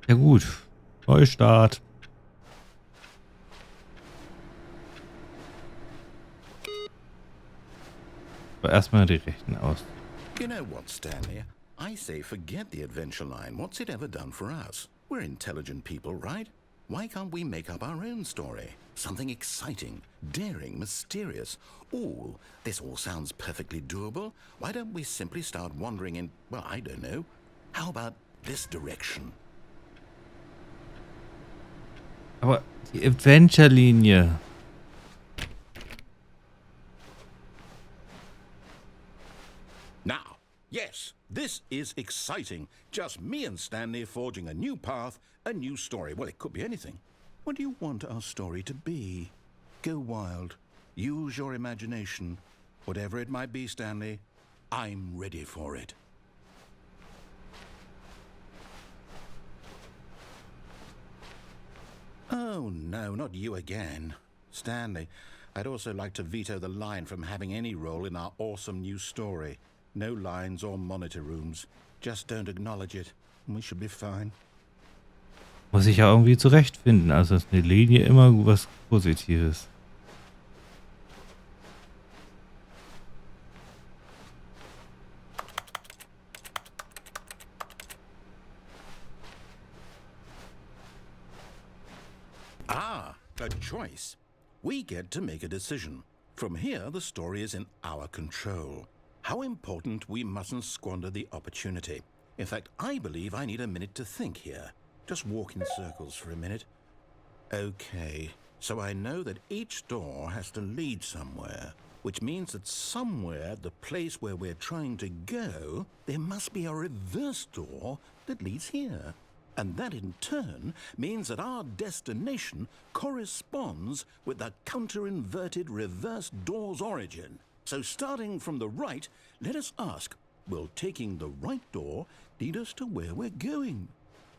Ja gut. Neustart. Aber erstmal die Rechten aus. You know what, Stanley? I say forget the adventure line. What's it ever done for us? We're intelligent people, right? Why can't we make up our own story? Something exciting, daring, mysterious. Ooh, this all sounds perfectly doable. Why don't we simply start wandering in, well, I don't know. How about this direction? Aber die Adventure-Linie. Now, yes, this is exciting. Just me and Stanley forging a new path, a new story. Well, it could be anything. What do you want our story to be? Go wild. Use your imagination. Whatever it might be, Stanley, I'm ready for it. Oh, no, not you again. Stanley, I'd also like to veto the line from having any role in our awesome new story. No lines or monitor rooms. Just don't acknowledge it, and we should be fine. Muss ich ja irgendwie zurechtfinden. Also ist eine Linie immer was Positives. Ah, a choice. We get to make a decision. From here, the story is in our control. How important, we mustn't squander the opportunity. In fact, I believe I need a minute to think here. Just walk in circles for a minute. Okay, so I know that each door has to lead somewhere, which means that somewhere at the place where we're trying to go, there must be a reverse door that leads here. And that in turn means that our destination corresponds with the counter-inverted reverse door's origin. So starting from the right, let us ask, will taking the right door lead us to where we're going?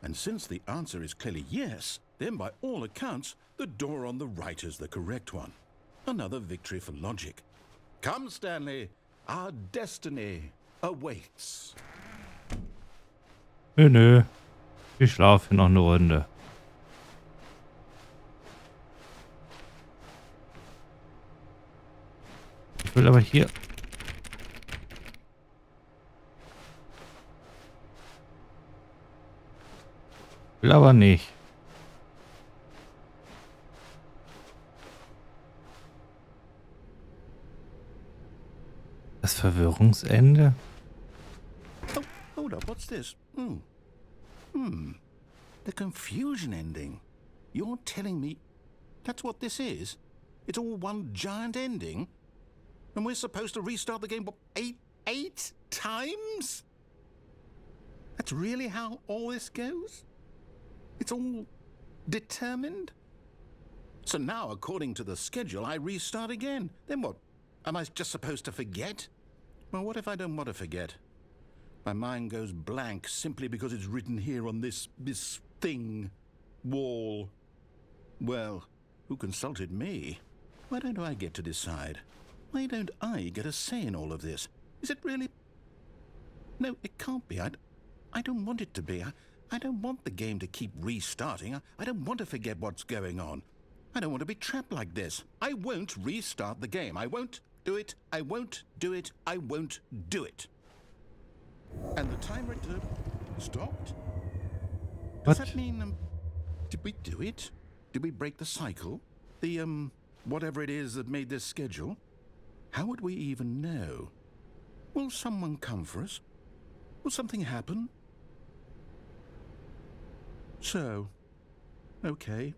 And since the answer is clearly yes, then by all accounts, the door on the right is the correct one. Another victory for logic. Come, Stanley, our destiny awaits. Nö. Ich schlafe noch eine Runde. Ich will aber hier. Will aber nicht. Das Verwirrungsende? Oh, hold up, what's this? The confusion ending. You're telling me that's what this is? It's all one giant ending? And we're supposed to restart the game, what, eight times? That's really how all this goes? It's all determined? So now, according to the schedule, I restart again. Then what? Am I just supposed to forget? Well, what if I don't want to forget? My mind goes blank simply because it's written here on this thing, wall. Well, who consulted me? Why don't I get to decide? Why don't I get a say in all of this? Is it really? No, it can't be. I don't want it to be. I don't want the game to keep restarting. I don't want to forget what's going on. I don't want to be trapped like this. I won't restart the game. I won't do it. I won't do it. I won't do it. And the timer stopped? Does that mean, did we do it? Did we break the cycle? The, whatever it is that made this schedule? How would we even know? Will someone come for us? Will something happen? So, okay.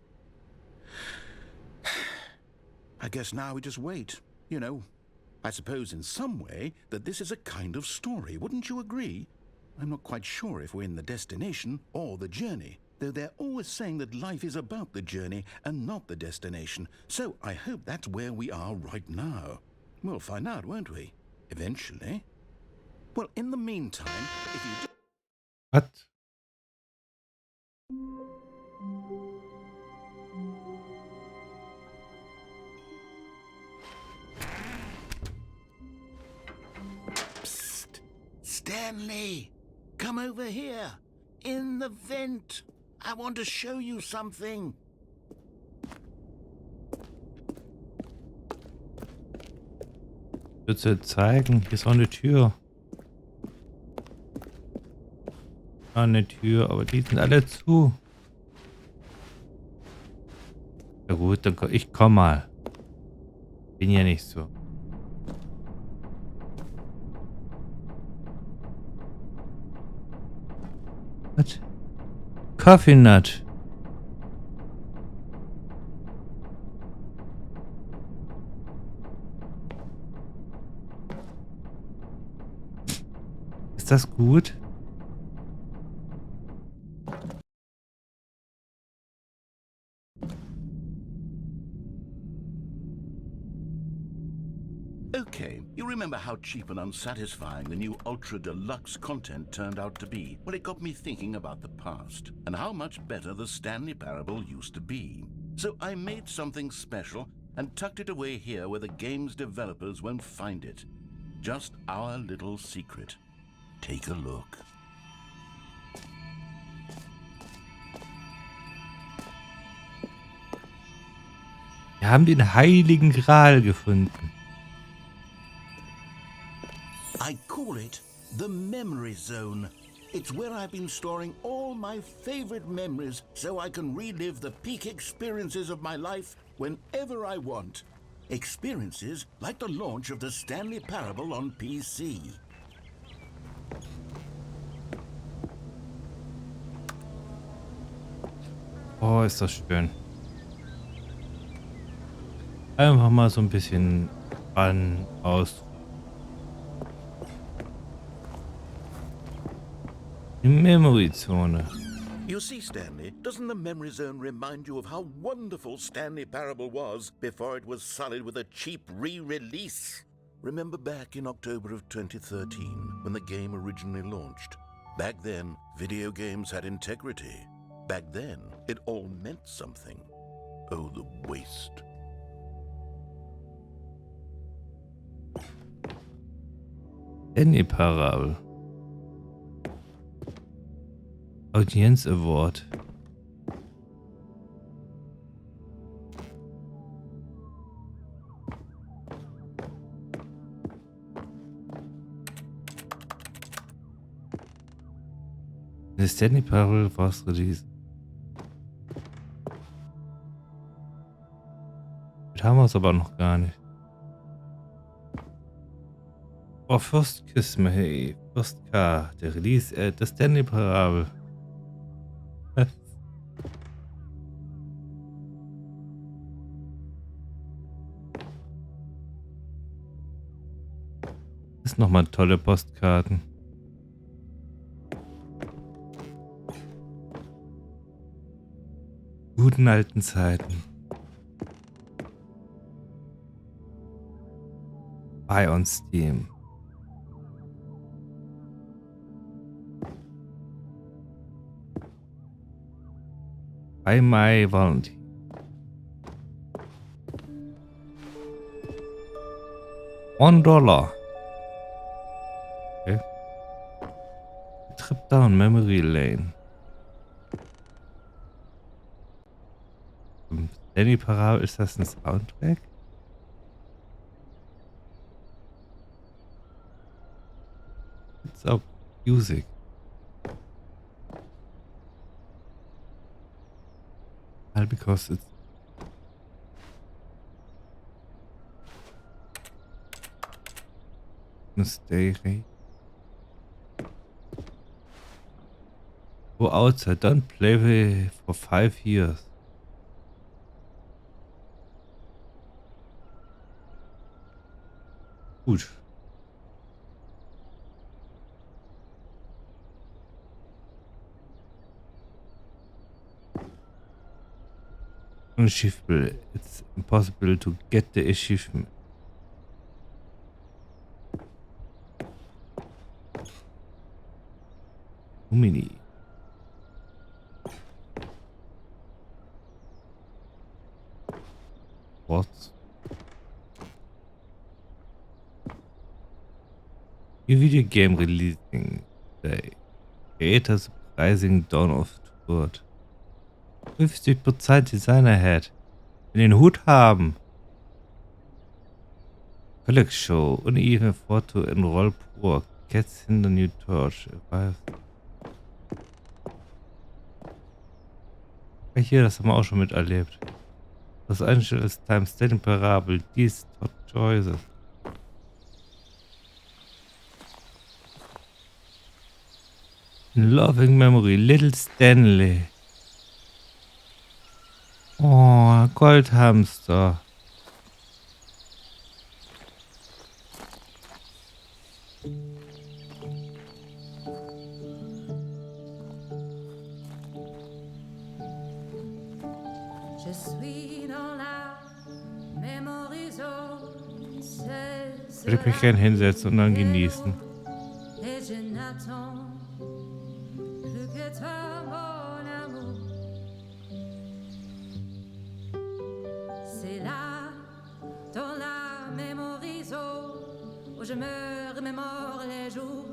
I guess now we just wait, you know. I suppose in some way that this is a kind of story, wouldn't you agree? I'm not quite sure if we're in the destination or the journey, though they're always saying that life is about the journey and not the destination, so I hope that's where we are right now. We'll find out, won't we? Eventually. Well, in the meantime, if you... What? Psst! Stanley! Come over here! In the vent! I want to show you something. Ich würde dir zeigen. Hier ist auch eine Tür. Eine Tür, aber die sind alle zu. Ja gut, dann ich komm mal. Bin ja nicht so. Was? Coffee Nut. Ist das gut? Okay, you remember how cheap and unsatisfying the new ultra deluxe content turned out to be? Well, it got me thinking about the past and how much better the Stanley Parable used to be. So I made something special and tucked it away here where the game's developers won't find it. Just our little secret. Take a look. Wir haben den heiligen Gral gefunden. I call it the memory zone. It's where I've been storing all my favorite memories so I can relive the peak experiences of my life whenever I want. Experiences like the launch of the Stanley Parable on PC. Oh, ist das schön. Einfach mal so ein bisschen aus. Die Memory-Zone. You see, Stanley, doesn't the memory zone remind you of how wonderful Stanley Parable was before it was sullied with a cheap re-release? Remember back in October of 2013 when the game originally launched? Back then, video games had integrity. Back then, it all meant something. Oh, the waste. Stanley Parable. Audience Award. The Stanley Parable was released. Das haben wir es aber noch gar nicht. Oh, First Kiss Me, hey. First K. Der Release, das Stanley Parable. Das ist nochmal tolle Postkarten. Guten alten Zeiten. Bei uns Steam. Bei My Volunteer. $1. Okay. Trip down Memory Lane. Stanley Parable, ist das ein Soundtrack? It's auch Music. Because it's stay right. Go outside, don't play for 5 years. Gut. Unachievable. It's impossible to get the achievement. Mini. What? New video game releasing day. Creator surprising dawn of truth. 50% Designer-Head. In den Hut haben. Deluxe Show. Uneven Photo in Roll Pro. Cats in the New Torch. Hier, das haben wir auch schon miterlebt. Das Einstellen des Time Stanley Parable. Dies Top Choices. In Loving Memory. Little Stanley. Oh, Goldhamster. Würde ich mich gerne hinsetzen und dann genießen. Je me remémore les jours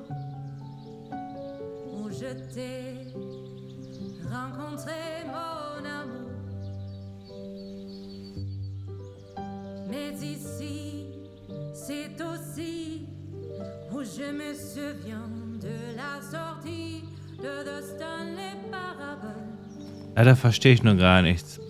où je t'ai rencontré, mon amour. Mais ici, c'est aussi où je me souviens de la sortie de The Stanley Parable. Leider verstehe ich nur gar nichts.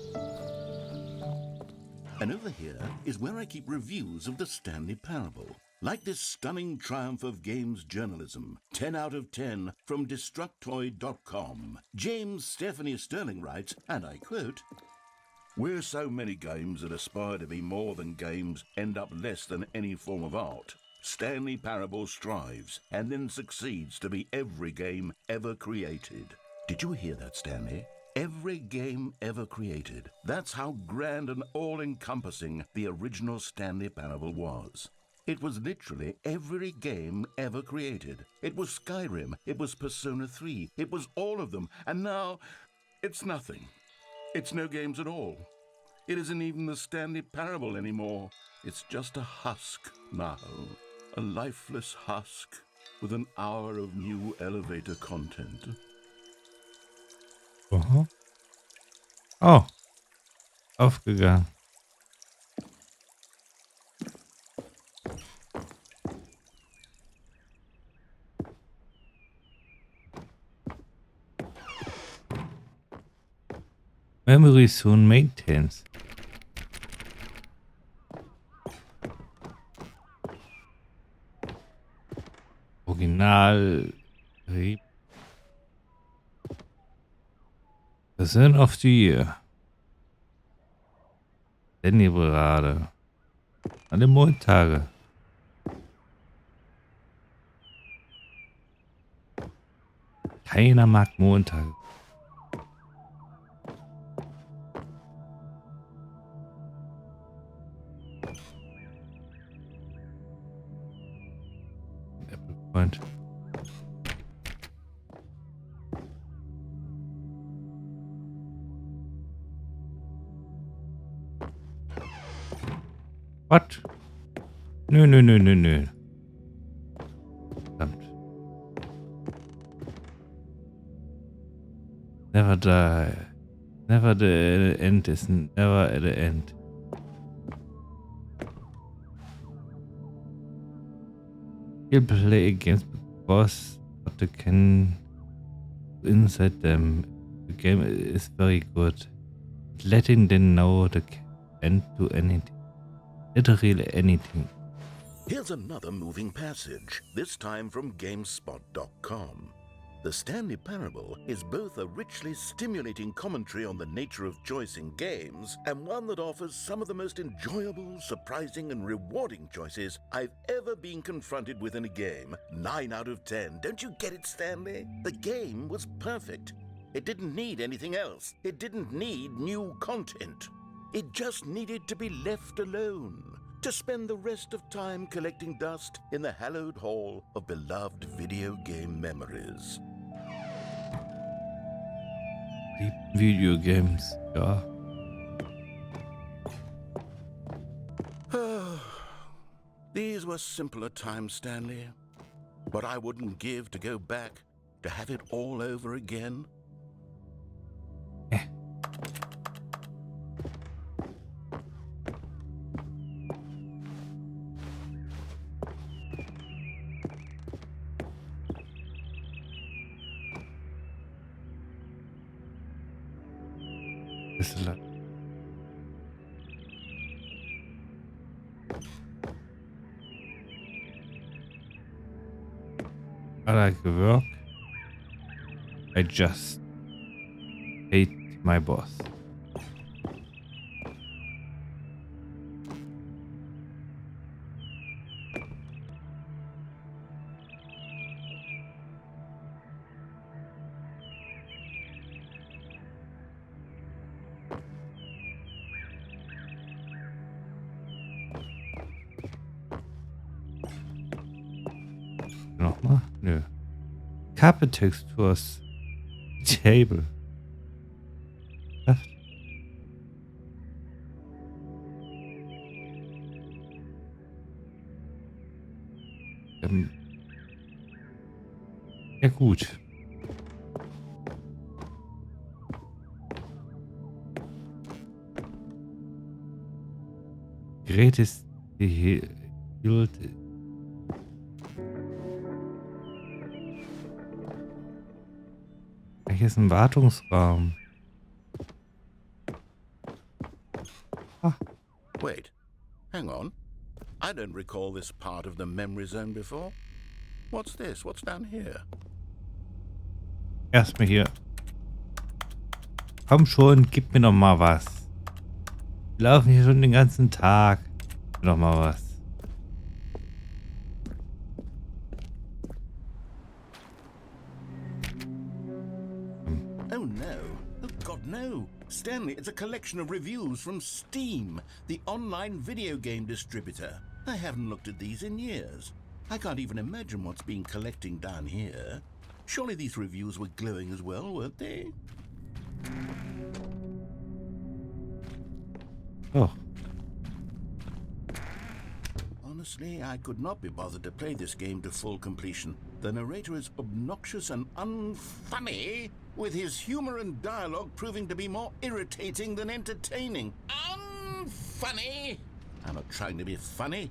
And over here is where I keep reviews of the Stanley Parable. Like this stunning triumph of games journalism, 10 out of 10 from Destructoid.com. James Stephanie Sterling writes, and I quote, "Where so many games that aspire to be more than games end up less than any form of art, Stanley Parable strives and then succeeds to be every game ever created." Did you hear that, Stanley? Every game ever created. That's how grand and all-encompassing the original Stanley Parable was. It was literally every game ever created. It was Skyrim, it was Persona 3, it was all of them, and now it's nothing. It's no games at all. It isn't even the Stanley Parable anymore. It's just a husk now. A lifeless husk with an hour of new elevator content. Aha. Oh. Aufgegangen. Memory soon maintains. Original. Person of the Year. Danny-Berade. Alle Montage. Keiner mag Montage. Apple Point. What? Nö, nö, nö, nö, nö. Verdammt. Never die. Never the end is never at the end. You'll play games because what you can inside them. The game is very good. Letting them know the end to anything. Literally anything. Here's another moving passage, this time from GameSpot.com. The Stanley Parable is both a richly stimulating commentary on the nature of choice in games and one that offers some of the most enjoyable, surprising, and rewarding choices I've ever been confronted with in a game. 9 out of 10. Don't you get it, Stanley? The game was perfect. It didn't need anything else. It didn't need new content. It just needed to be left alone, to spend the rest of time collecting dust in the hallowed hall of beloved video game memories. Deep video games, ja. These were simpler times, Stanley. But I wouldn't give to go back, to have it all over again. Bisschen lang. I like work. I just hate my boss. Nochmal? Nö. Carpet Textures. Table. Trifft. Ja gut. Gerät ist hielt. Hier ist ein Wartungsraum. Ah, Wait, hang on. I don't recall this part of the memory zone before. What's this? What's down here? erstmal hier. Komm schon, gib mir noch mal was. Wir laufen hier schon den ganzen Tag. Gib mir noch mal was. Oh no. Oh God, no. Stanley, it's a collection of reviews from Steam, the online video game distributor. I haven't looked at these in years. I can't even imagine what's been collecting down here. Surely these reviews were glowing as well, weren't they? Oh. Honestly, I could not be bothered to play this game to full completion. The narrator is obnoxious and unfunny, with his humor and dialogue proving to be more irritating than entertaining. Unfunny! I'm not trying to be funny.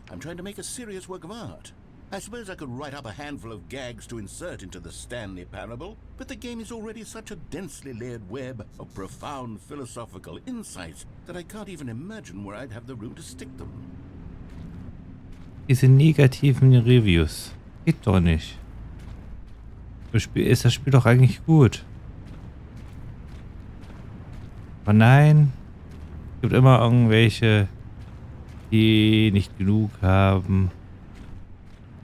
I'm trying to make a serious work of art. I suppose I could write up a handful of gags to insert into the Stanley Parable, but the game is already such a densely layered web of profound philosophical insights that I can't even imagine where I'd have the room to stick them. Diese negativen Reviews. Geht doch nicht. Das Spiel doch eigentlich gut. Aber nein. Es gibt immer irgendwelche, die nicht genug haben.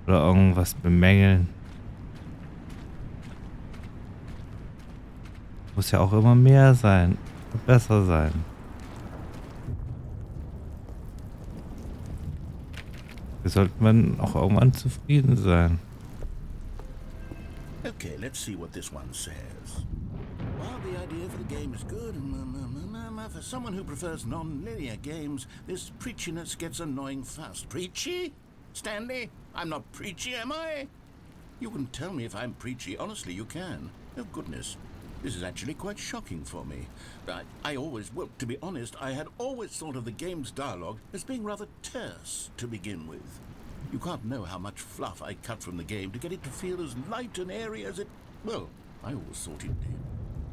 Oder irgendwas bemängeln. Muss ja auch immer mehr sein. Und besser sein. Da sollte man auch irgendwann zufrieden sein. Okay, let's see what this one says. While the idea for the game is good, for someone who prefers non-linear games, this preachiness gets annoying fast. Preachy? Stanley, I'm not preachy, am I? You can tell me if I'm preachy. Honestly, you can. Oh, goodness. This is actually quite shocking for me. Well, to be honest, I had always thought of the game's dialogue as being rather terse to begin with. You can't know how much fluff I cut from the game to get it to feel as light and airy as it... Well, I always thought it did.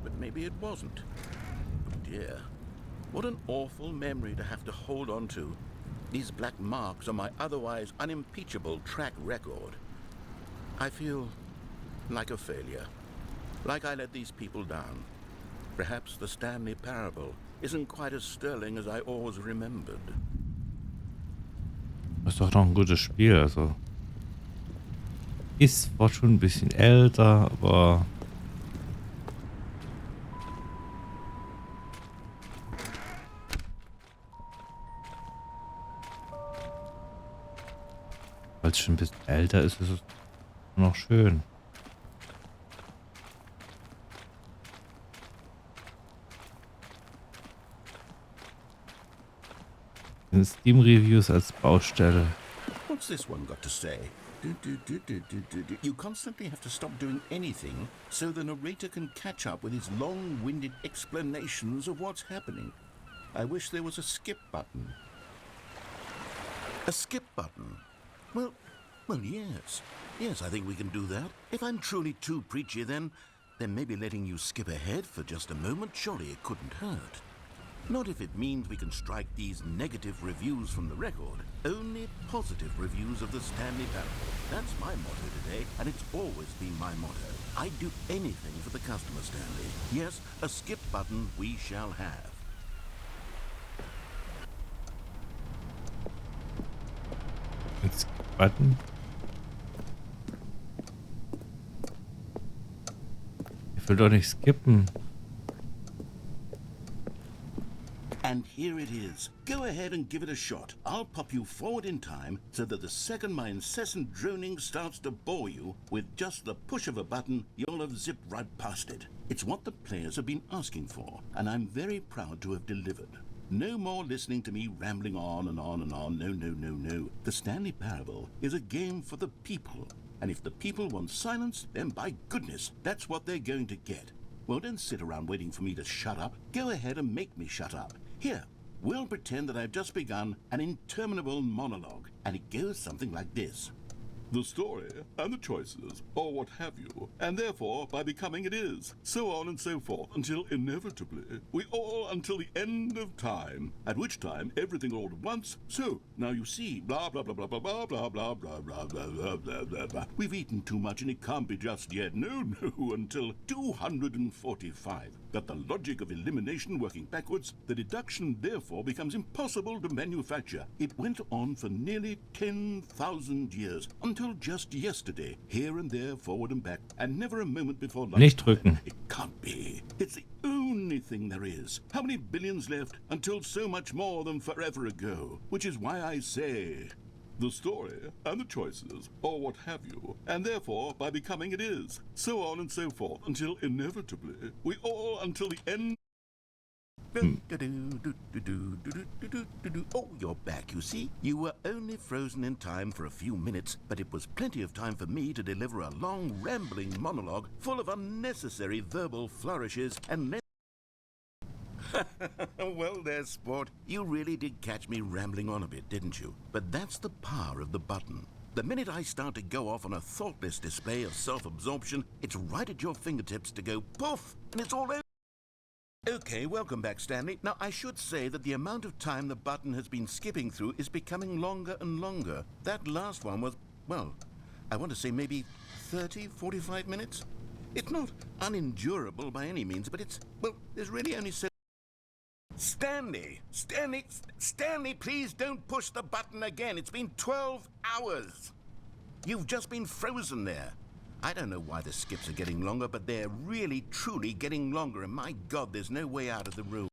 But maybe it wasn't. Oh dear. What an awful memory to have to hold on to. These black marks on my otherwise unimpeachable track record. I feel like a failure. Like I let these people down. Perhaps the Stanley Parable isn't quite as sterling as I always remembered. Das ist doch noch ein gutes Spiel, also. Ist zwar schon ein bisschen älter, aber. Weil es schon ein bisschen älter ist, ist es noch schön. Steam-Reviews als Baustelle. What's this one got to say? You constantly have to stop doing anything so the narrator can catch up with his long-winded explanations of what's happening. I wish there was a skip button. A skip button? Well, yes. Yes, I think we can do that. If I'm truly too preachy, then maybe letting you skip ahead for just a moment, surely it couldn't hurt. Not if it means we can strike these negative reviews from the record. Only positive reviews of the Stanley Parable. That's my motto today, and it's always been my motto. I'd do anything for the customer, Stanley. Yes, a skip button we shall have. Jetzt Button. Ich will doch nicht skippen. And here it is. Go ahead and give it a shot. I'll pop you forward in time so that the second my incessant droning starts to bore you, with just the push of a button, you'll have zipped right past it. It's what the players have been asking for, and I'm very proud to have delivered. No more listening to me rambling on and on and on. No, no, no, no. The Stanley Parable is a game for the people. And if the people want silence, then by goodness, that's what they're going to get. Well, don't sit around waiting for me to shut up. Go ahead and make me shut up. Here, we'll pretend that I've just begun an interminable monologue, and it goes something like this. The story and the choices, or what have you, and therefore by becoming it is, so on and so forth, until inevitably we all until the end of time, at which time everything all at once. So now you see, blah blah blah blah blah blah blah blah blah blah blah blah blah blah blah. We've eaten too much and it can't be just yet. No, no, until 245. Got the logic of elimination working backwards. The deduction therefore becomes impossible to manufacture. It went on for nearly 10,000 years, until just yesterday, here and there, forward and back, and never a moment before lunchtime. Nicht drücken. It can't be. It's the only thing there is. How many billions left until so much more than forever ago? Which is why I say, the story and the choices, or what have you, and therefore by becoming it is, so on and so forth, until inevitably we all until the end. Oh, you're back, you see. You were only frozen in time for a few minutes, but it was plenty of time for me to deliver a long, rambling monologue full of unnecessary verbal flourishes and well there, sport. You really did catch me rambling on a bit, didn't you? But that's the power of the button. The minute I start to go off on a thoughtless display of self-absorption, it's right at your fingertips to go poof, and it's all over. Okay, welcome back, Stanley. Now, I should say that the amount of time the button has been skipping through is becoming longer and longer. That last one was, well, I want to say maybe 30, 45 minutes? It's not unendurable by any means, but it's, well, there's really only so... Stanley, please don't push the button again. It's been 12 hours. You've just been frozen there. I don't know why the skips are getting longer, but they're really, truly getting longer, and my God, there's no way out of the room.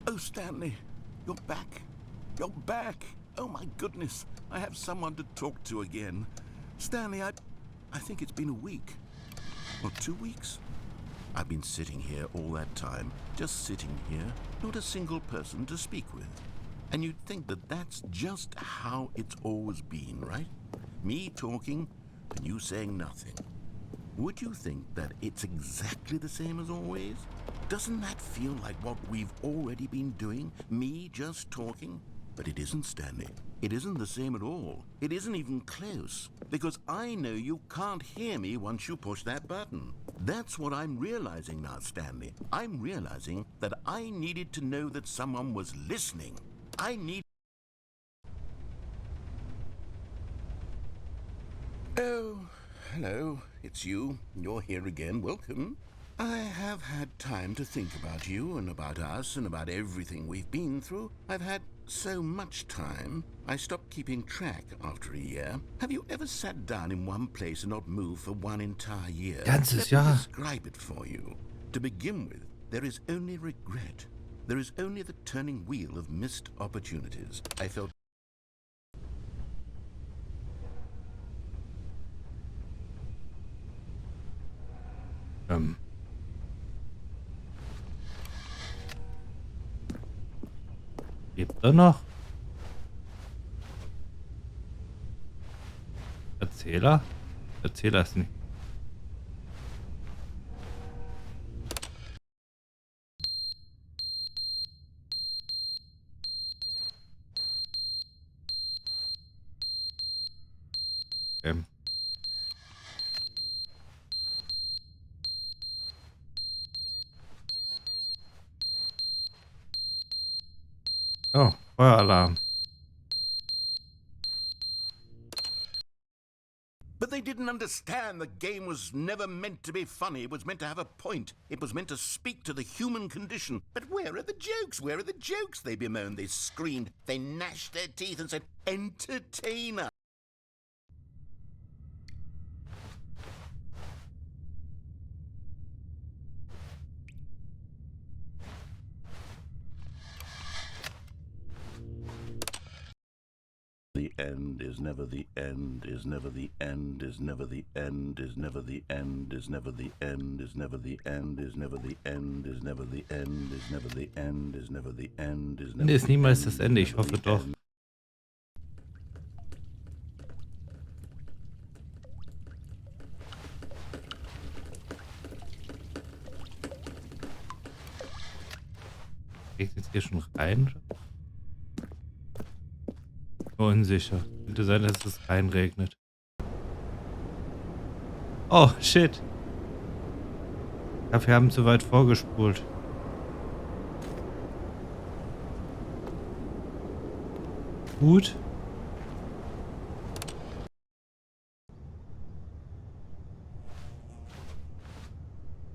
Oh, Stanley, you're back. You're back. Oh, my goodness. I have someone to talk to again. Stanley, I think it's been a week. Or 2 weeks. I've been sitting here all that time, just sitting here, not a single person to speak with. And you'd think that that's just how it's always been, right? Me talking, and you saying nothing. Would you think that it's exactly the same as always? Doesn't that feel like what we've already been doing? Me just talking? But it isn't, Stanley. It isn't the same at all. It isn't even close. Because I know you can't hear me once you push that button. That's what I'm realizing now, Stanley. I'm realizing that I needed to know that someone was listening. I need... Oh, hello. It's you. You're here again. Welcome. I have had time to think about you and about us and about everything we've been through. I've had so much time, I stopped keeping track after a year. Have you ever sat down in one place and not moved for one entire year? Ganzes Let me Jahr. describe it for you. To begin with, there is only regret. There is only the turning wheel of missed opportunities. I felt... Lebt er noch? Erzähler? Erzähler ist nicht. Okay. Feueralarm. But they didn't understand the game was never meant to be funny. It was meant to have a point. It was meant to speak to the human condition. But where are the jokes? Where are the jokes? They bemoaned, they screamed, they gnashed their teeth and said, entertainer. The end is never the end, is never the end, is never the end, is never the end, is never the end, is never the end, is never the end, is never the end, is never the end, is never the end, is never Ende ist niemals das Ende, ich hoffe doch. Geht jetzt hier schon rein? Unsicher. Könnte sein, dass es reinregnet. Oh, shit. Ich glaube, wir haben zu weit vorgespult. Gut.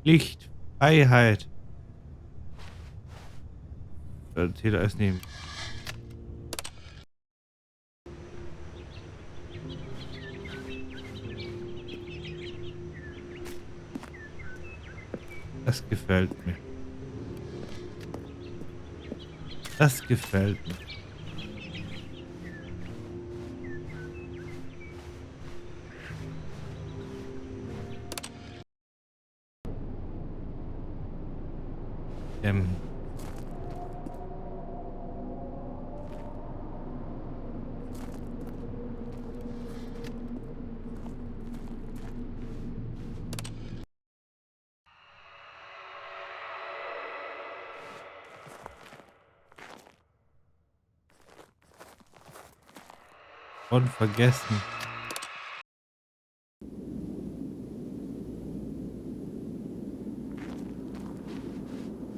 Licht. Freiheit. TITEL nehmen. Das gefällt mir. Das gefällt mir. Und vergessen.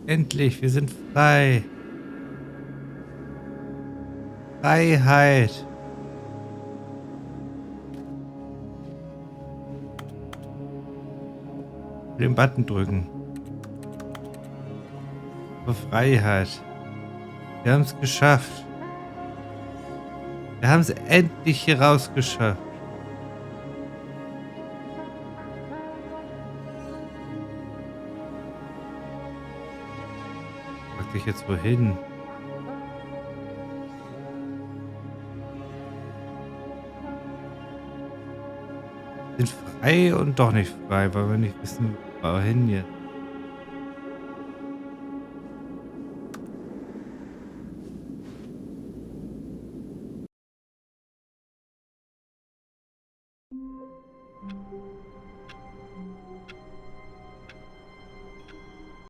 Endlich, wir sind frei. Freiheit. Den Button drücken. Für Freiheit. Wir haben es geschafft. Wir haben es endlich hier rausgeschafft. Frag dich jetzt wohin? Sind frei und doch nicht frei, weil wir nicht wissen, wohin jetzt.